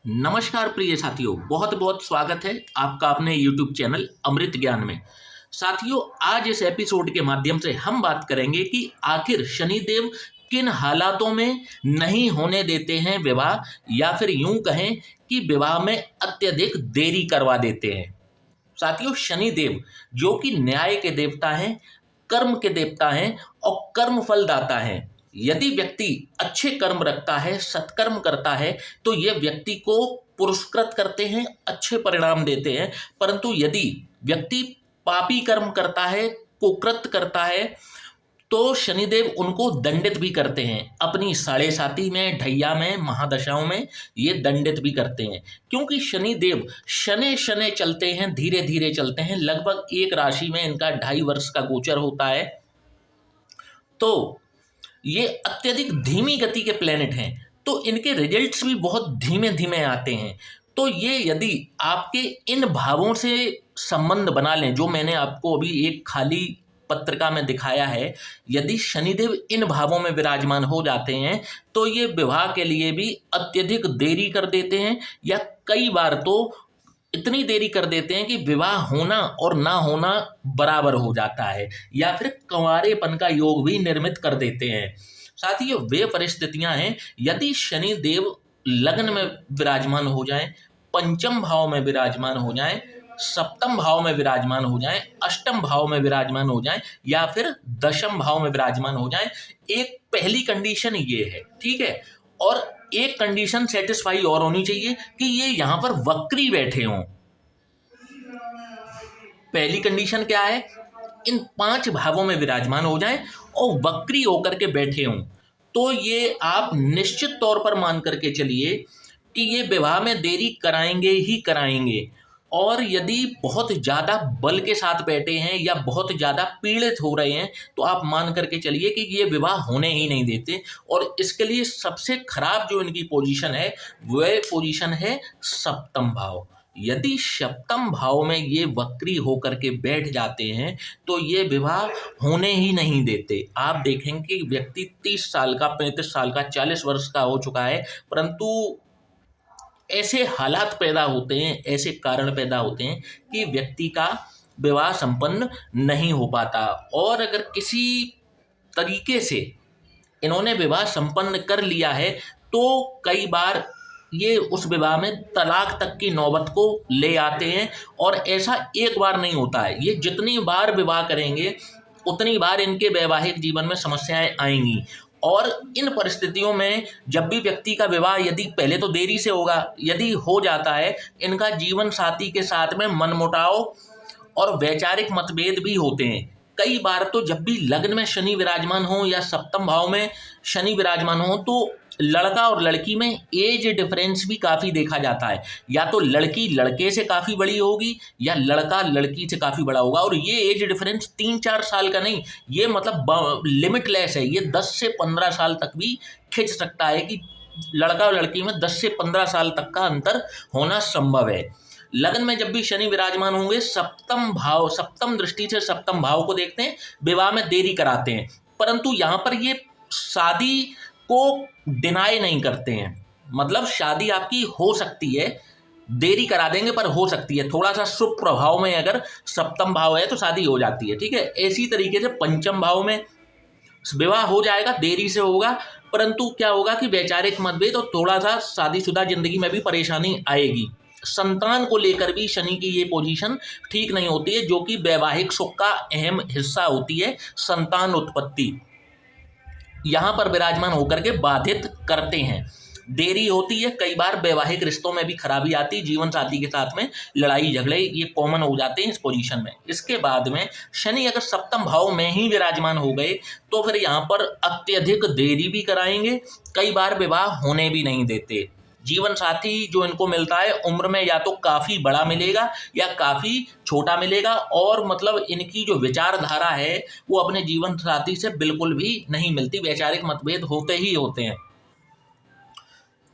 नमस्कार प्रिय साथियों, बहुत बहुत स्वागत है आपका अपने YouTube चैनल अमृत ज्ञान में। साथियों, आज इस एपिसोड के माध्यम से हम बात करेंगे कि आखिर शनिदेव किन हालातों में नहीं होने देते हैं विवाह, या फिर यूं कहें कि विवाह में अत्यधिक देरी करवा देते हैं। साथियों, शनिदेव जो कि न्याय के देवता हैं, कर्म के देवता हैं और कर्म फलदाता हैं। यदि व्यक्ति अच्छे कर्म रखता है, सत्कर्म करता है, तो यह व्यक्ति को पुरस्कृत करते हैं, अच्छे परिणाम देते हैं। परंतु यदि व्यक्ति पापी कर्म करता है, कुकृत करता है, तो शनिदेव उनको दंडित भी करते हैं। अपनी साढ़े साती में, ढैया में, महादशाओं में ये दंडित भी करते हैं, क्योंकि शनिदेव शनै शनै चलते हैं, धीरे धीरे चलते हैं। लगभग एक राशि में इनका 2.5 वर्ष का गोचर होता है, तो ये अत्यधिक धीमी गति के प्लेनेट हैं, तो इनके रिजल्ट्स भी बहुत धीमे धीमे आते हैं। तो ये यदि आपके इन भावों से संबंध बना लें, जो मैंने आपको अभी एक खाली पत्रिका में दिखाया है, यदि शनिदेव इन भावों में विराजमान हो जाते हैं तो ये विवाह के लिए भी अत्यधिक देरी कर देते हैं, या कई बार तो इतनी देरी कर देते हैं कि विवाह होना और ना होना बराबर हो जाता है, या फिर कंवारेपन का योग भी निर्मित कर देते हैं। साथ ही वे परिस्थितियां हैं, यदि शनि देव लग्न में विराजमान हो जाएं, पंचम भाव में विराजमान हो जाएं, सप्तम भाव में विराजमान हो जाएं, अष्टम भाव में विराजमान हो जाएं, या फिर दशम भाव में विराजमान हो जाएं। एक पहली कंडीशन ये है, ठीक है। और एक कंडीशन सेटिस्फाई और होनी चाहिए कि ये यहां पर वक्री बैठे हों। पहली कंडीशन क्या है? इन 5 भावों में विराजमान हो जाएं और वक्री होकर के बैठे हों। तो ये आप निश्चित तौर पर मान करके चलिए कि ये विवाह में देरी कराएंगे ही कराएंगे। और यदि बहुत ज़्यादा बल के साथ बैठे हैं या बहुत ज़्यादा पीड़ित हो रहे हैं, तो आप मान करके चलिए कि ये विवाह होने ही नहीं देते। और इसके लिए सबसे खराब जो इनकी पोजीशन है, वह पोजीशन है सप्तम भाव। यदि सप्तम भाव में ये वक्री होकर के बैठ जाते हैं तो ये विवाह होने ही नहीं देते। आप देखेंगे कि व्यक्ति 30 साल का, 35 साल का, 40 वर्ष का हो चुका है, परंतु ऐसे हालात पैदा होते हैं, ऐसे कारण पैदा होते हैं कि व्यक्ति का विवाह संपन्न नहीं हो पाता। और अगर किसी तरीके से इन्होंने विवाह संपन्न कर लिया है तो कई बार ये उस विवाह में तलाक तक की नौबत को ले आते हैं। और ऐसा एक बार नहीं होता है, ये जितनी बार विवाह करेंगे उतनी बार इनके वैवाहिक जीवन में समस्याएं आएंगी। और इन परिस्थितियों में जब भी व्यक्ति का विवाह यदि पहले तो देरी से होगा, यदि हो जाता है, इनका जीवन साथी के साथ में मनमुटाव और वैचारिक मतभेद भी होते हैं। कई बार तो जब भी लग्न में शनि विराजमान हो या सप्तम भाव में शनि विराजमान हो, तो लड़का और लड़की में एज डिफरेंस भी काफ़ी देखा जाता है। या तो लड़की लड़के से काफ़ी बड़ी होगी या लड़का लड़की से काफ़ी बड़ा होगा। और ये एज डिफरेंस 3-4 साल का नहीं, ये मतलब लिमिटलेस है। ये 10 से 15 साल तक भी खिंच सकता है कि लड़का और लड़की में 10 से 15 साल तक का अंतर होना संभव है। लग्न में जब भी शनि विराजमान होंगे, सप्तम भाव, सप्तम दृष्टि से सप्तम भाव को देखते हैं, विवाह में देरी कराते हैं। परंतु यहाँ पर ये शादी को डिनाई नहीं करते हैं। मतलब शादी आपकी हो सकती है, देरी करा देंगे पर हो सकती है। थोड़ा सा शुभ प्रभाव में अगर सप्तम भाव है तो शादी हो जाती है, ठीक है। इसी तरीके से पंचम भाव में विवाह हो जाएगा, देरी से होगा, परंतु क्या होगा कि वैचारिक मतभेद और थोड़ा सा शादीशुदा जिंदगी में भी परेशानी आएगी। संतान को लेकर भी शनि की ये पोजीशन ठीक नहीं होती है, जो कि वैवाहिक सुख का अहम हिस्सा होती है। संतान उत्पत्ति यहाँ पर विराजमान होकर के बाधित करते हैं। देरी होती है, कई बार वैवाहिक रिश्तों में भी खराबी आती, जीवन साथी के साथ में लड़ाई झगड़े ये कॉमन हो जाते हैं इस पोजीशन में। इसके बाद में शनि अगर सप्तम भाव में ही विराजमान हो गए तो फिर यहाँ पर अत्यधिक देरी भी कराएंगे, कई बार विवाह होने भी नहीं देते। जीवन साथी जो इनको मिलता है उम्र में या तो काफ़ी बड़ा मिलेगा या काफ़ी छोटा मिलेगा। और मतलब इनकी जो विचारधारा है वो अपने जीवन साथी से बिल्कुल भी नहीं मिलती, वैचारिक मतभेद होते ही होते हैं।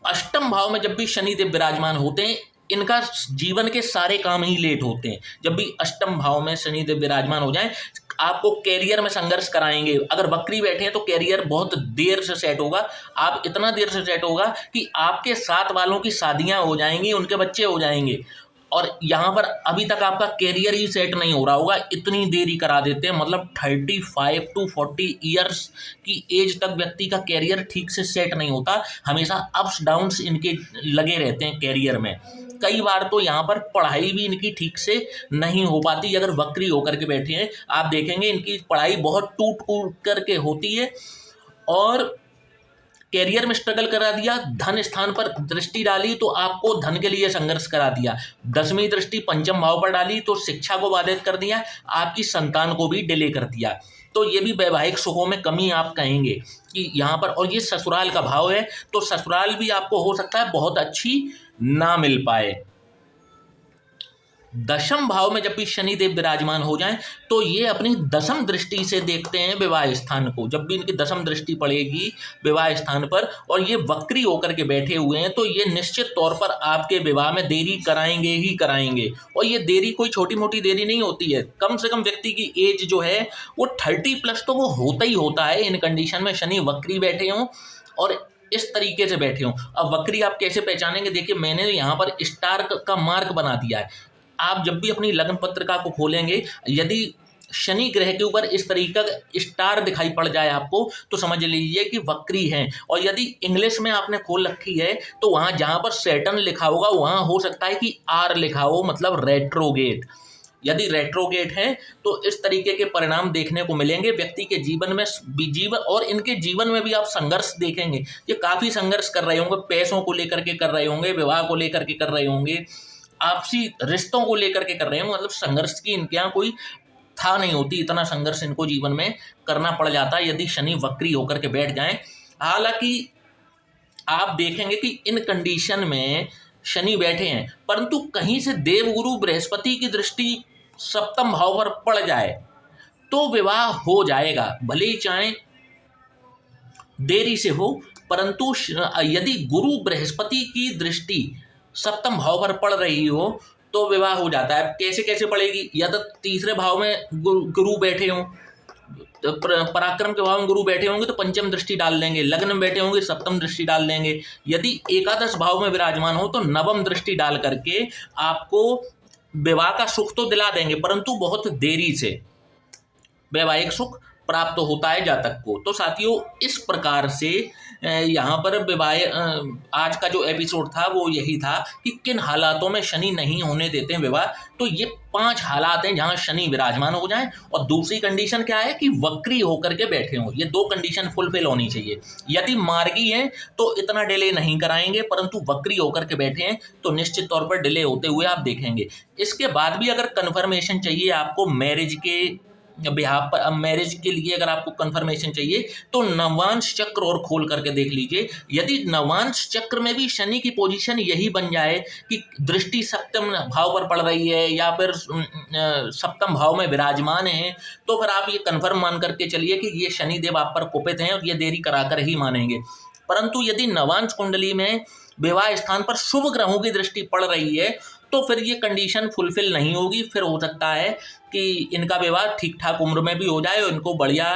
अष्टम भाव में जब भी शनिदेव विराजमान होते हैं, इनका जीवन के सारे काम ही लेट होते हैं। जब भी अष्टम भाव में शनिदेव विराजमान हो जाए, आपको कैरियर में संघर्ष कराएंगे। अगर वक्री बैठे हैं तो कैरियर बहुत देर से सेट होगा, आप इतना देर से सेट होगा कि आपके साथ वालों की शादियां हो जाएंगी, उनके बच्चे हो जाएंगे, और यहाँ पर अभी तक आपका कैरियर ही सेट नहीं हो रहा होगा, इतनी देरी करा देते हैं। मतलब 35 to 40 ईयर्स की एज तक व्यक्ति का कैरियर ठीक से सेट नहीं होता, हमेशा अप्स डाउन्स इनके लगे रहते हैं कैरियर में। कई बार तो यहाँ पर पढ़ाई भी इनकी ठीक से नहीं हो पाती अगर वक्री होकर के बैठे हैं। आप देखेंगे इनकी पढ़ाई बहुत टूट फूट करके होती है, और कैरियर में स्ट्रगल करा दिया, धन स्थान पर दृष्टि डाली तो आपको धन के लिए संघर्ष करा दिया, 10वीं दृष्टि पंचम भाव पर डाली तो शिक्षा को बाधित कर दिया, आपकी संतान को भी डिले कर दिया। तो ये भी वैवाहिक सुखों में कमी आप कहेंगे कि यहाँ पर। और ये ससुराल का भाव है, तो ससुराल भी आपको हो सकता है बहुत अच्छी ना मिल पाए। दशम भाव में जब भी शनिदेव विराजमान हो जाएं तो ये अपनी दशम दृष्टि से देखते हैं विवाह स्थान को। जब भी इनकी दशम दृष्टि पड़ेगी विवाह स्थान पर और ये वक्री होकर के बैठे हुए हैं तो ये निश्चित तौर पर आपके विवाह में देरी कराएंगे ही कराएंगे। और ये देरी कोई छोटी मोटी देरी नहीं होती है, कम से कम व्यक्ति की एज जो है वो 30+ तो वो होता ही होता है इन कंडीशन में शनि वक्री बैठे हों और इस तरीके से बैठे हों। अब वक्री आप कैसे पहचानेंगे? देखिए, मैंने यहाँ पर स्टार का मार्क बना दिया है। आप जब भी अपनी लग्न पत्रिका को खोलेंगे, यदि शनि ग्रह के ऊपर इस तरीके का स्टार दिखाई पड़ जाए आपको तो समझ लीजिए कि वक्री हैं। और यदि इंग्लिश में आपने खोल रखी है तो वहाँ जहाँ पर सैटर्न लिखा होगा वहाँ हो सकता है कि आर लिखा हो, मतलब रेट्रोगेट। यदि रेट्रोगेट है तो इस तरीके के परिणाम देखने को मिलेंगे व्यक्ति के जीवन में। जीवन और इनके जीवन में भी आप संघर्ष देखेंगे, ये काफ़ी संघर्ष कर रहे होंगे, पैसों को लेकर के कर रहे होंगे, विवाह को लेकर के कर रहे होंगे, आपसी रिश्तों को लेकर के कर रहे होंगे। मतलब संघर्ष की इनके यहाँ कोई था नहीं होती, इतना संघर्ष इनको जीवन में करना पड़ जाता है यदि शनि वक्री होकर के बैठ जाएं। हालांकि आप देखेंगे कि इन कंडीशन में शनि बैठे हैं, परंतु कहीं से देवगुरु बृहस्पति की दृष्टि सप्तम भाव पर पड़ जाए तो विवाह हो जाएगा, भले ही चाहे देरी से हो। परंतु यदि गुरु बृहस्पति की दृष्टि सप्तम भाव पर पड़ रही हो तो विवाह हो जाता है। कैसे कैसे पड़ेगी? या तो तीसरे भाव में गुरु बैठे हों, पराक्रम के भाव में गुरु बैठे होंगे तो पंचम दृष्टि डाल देंगे, लग्न में बैठे होंगे सप्तम दृष्टि डाल देंगे। यदि एकादश भाव में विराजमान हो तो नवम दृष्टि डाल करके आपको विवाह का सुख तो दिला देंगे, परंतु बहुत देरी से वैवाहिक सुख प्राप्त होता है जातक को। तो साथियों, इस प्रकार से यहाँ पर विवाह आज का जो एपिसोड था वो यही था कि किन हालातों में शनि नहीं होने देते हैं विवाह। तो ये 5 हालात हैं जहाँ शनि विराजमान हो जाएं, और दूसरी कंडीशन क्या है कि वक्री होकर के बैठे हों। ये 2 कंडीशन फुलफिल होनी चाहिए। यदि मार्गी हैं तो इतना डिले नहीं कराएंगे, परंतु वक्री होकर के बैठे हैं तो निश्चित तौर पर डिले होते हुए आप देखेंगे। इसके बाद भी अगर कन्फर्मेशन चाहिए आपको मैरिज के बिहाफ पर, मैरिज के लिए अगर आपको कंफर्मेशन चाहिए तो नवांश चक्र और खोल करके देख लीजिए। यदि नवांश चक्र में भी शनि की पोजीशन यही बन जाए कि दृष्टि सप्तम भाव पर पड़ रही है या फिर सप्तम भाव में विराजमान है, तो फिर आप ये कंफर्म मान करके चलिए कि ये शनिदेव आप पर कुपित हैं और ये देरी कराकर ही मानेंगे। परंतु यदि नवांश कुंडली में विवाह स्थान पर शुभ ग्रहों की दृष्टि पड़ रही है तो फिर ये कंडीशन फुलफिल नहीं होगी। फिर हो सकता है कि इनका विवाह ठीक ठाक उम्र में भी हो जाए और इनको बढ़िया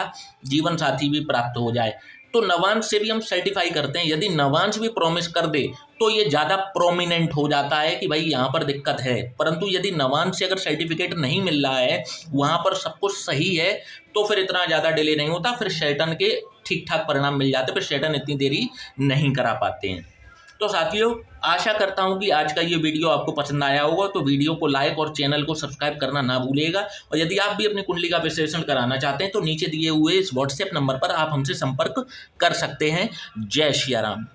जीवन साथी भी प्राप्त हो जाए। तो नवांश से भी हम सर्टिफाई करते हैं। यदि नवांश भी प्रॉमिस कर दे तो ये ज़्यादा प्रोमिनेंट हो जाता है कि भाई यहाँ पर दिक्कत है। परंतु यदि नवांश से अगर सर्टिफिकेट नहीं मिल रहा है, वहाँ पर सब कुछ सही है, तो फिर इतना ज़्यादा डिले नहीं होता, फिर शैतान के ठीक ठाक परिणाम मिल जाते, फिर शैतान इतनी देरी नहीं करा पाते हैं। तो साथियों, आशा करता हूं कि आज का ये वीडियो आपको पसंद आया होगा। तो वीडियो को लाइक और चैनल को सब्सक्राइब करना ना भूलिएगा। और यदि आप भी अपनी कुंडली का विश्लेषण कराना चाहते हैं तो नीचे दिए हुए इस व्हाट्सएप नंबर पर आप हमसे संपर्क कर सकते हैं। जय श्री राम।